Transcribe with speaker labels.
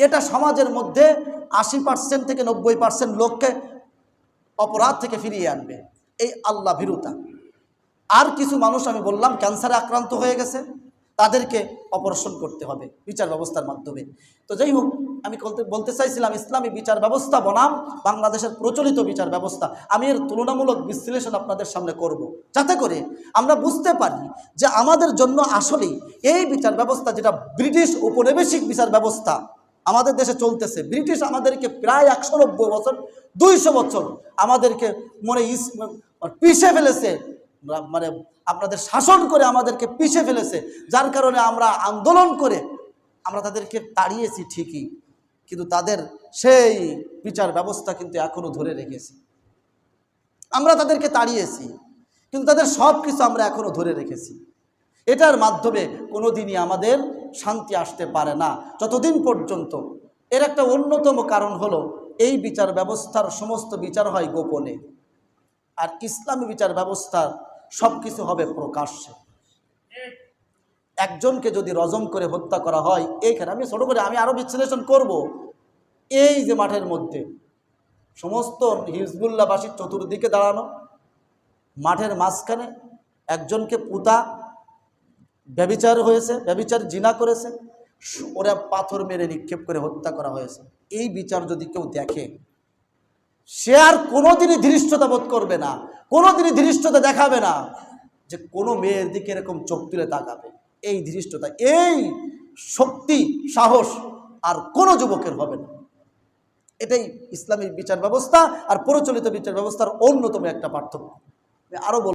Speaker 1: এটা সমাজের মধ্যে 80% থেকে 90% লোককে অপরাধ থেকে ফিরিয়ে আনবে। এই আল্লাহ ভীরুতা। আর কিছু মানুষ আমি বললাম ক্যান্সারে আক্রান্ত হয়ে গেছে, তাদেরকে অপারেশন করতে হবে বিচার ব্যবস্থার মাধ্যমে। তো যাই হোক, আমি বলতে চাইছিলাম ইসলামী বিচার ব্যবস্থা বনাম বাংলাদেশের প্রচলিত বিচার ব্যবস্থা, আমি এর তুলনামূলক বিশ্লেষণ আপনাদের সামনে করব, যাতে করে আমরা বুঝতে পারি যে আমাদের জন্য আসলেই এই বিচার ব্যবস্থা, যেটা ব্রিটিশ উপনিবেশিক বিচার ব্যবস্থা আমাদের দেশে চলতেছে, ব্রিটিশ আমাদেরকে প্রায় 190 বছর 200 বছর আমাদেরকে পিষে ফেলেছে, মানে আপনাদের শাসন করে আমাদেরকে পিষে ফেলেছে, যার কারণে আমরা আন্দোলন করে আমরা তাদেরকে তাড়িয়েছি ঠিকই, কিন্তু তাদের সেই বিচার ব্যবস্থা কিন্তু এখনো ধরে রেখেছি। আমরা তাদেরকে তাড়িয়েছি, কিন্তু তাদের সব কিছু আমরা এখনো ধরে রেখেছি। এটার মাধ্যমে কোনোদিনই আমাদের শান্তি আসতে পারে না যতদিন পর্যন্ত। এর একটা অন্যতম কারণ হলো এই বিচার ব্যবস্থার সমস্ত বিচার হয় গোপনে, আর ইসলামী বিচার ব্যবস্থার সব কিছু হবে প্রকাশ্যে। একজনকে যদি রজম করে হত্যা করা হয়, এইখানে আমি ছোট করে আমি আরো বিশ্লেষণ করব। এই যে মাঠের মধ্যে সমস্ত হিজবুল্লাহবাসীর চতুর্দিকে দাঁড়ানো, মাঠের মাঝখানে একজনকে পুতা ব্যভিচার হয়েছে, ব্যভিচার জিনা করেছে, ওরা পাথর মেরে নিক্ষেপ করে হত্যা করা হয়েছে। এই বিচার যদি কেউ দেখে, সে আর কোনোদিনই ধৃষ্টতা বোধ করবে না, কোনোদিনই ধৃষ্টতা দেখাবে না যে কোনো মেয়ের দিকে এরকম চোখ তুলে তাকাবে। এই ধৃষ্টতা, এই শক্তি, সাহস আর কোনো যুবকের হবে না। এটাই ইসলামী বিচার ব্যবস্থা আর প্রচলিত বিচার ব্যবস্থার অন্যতম একটা পার্থক্য। আরো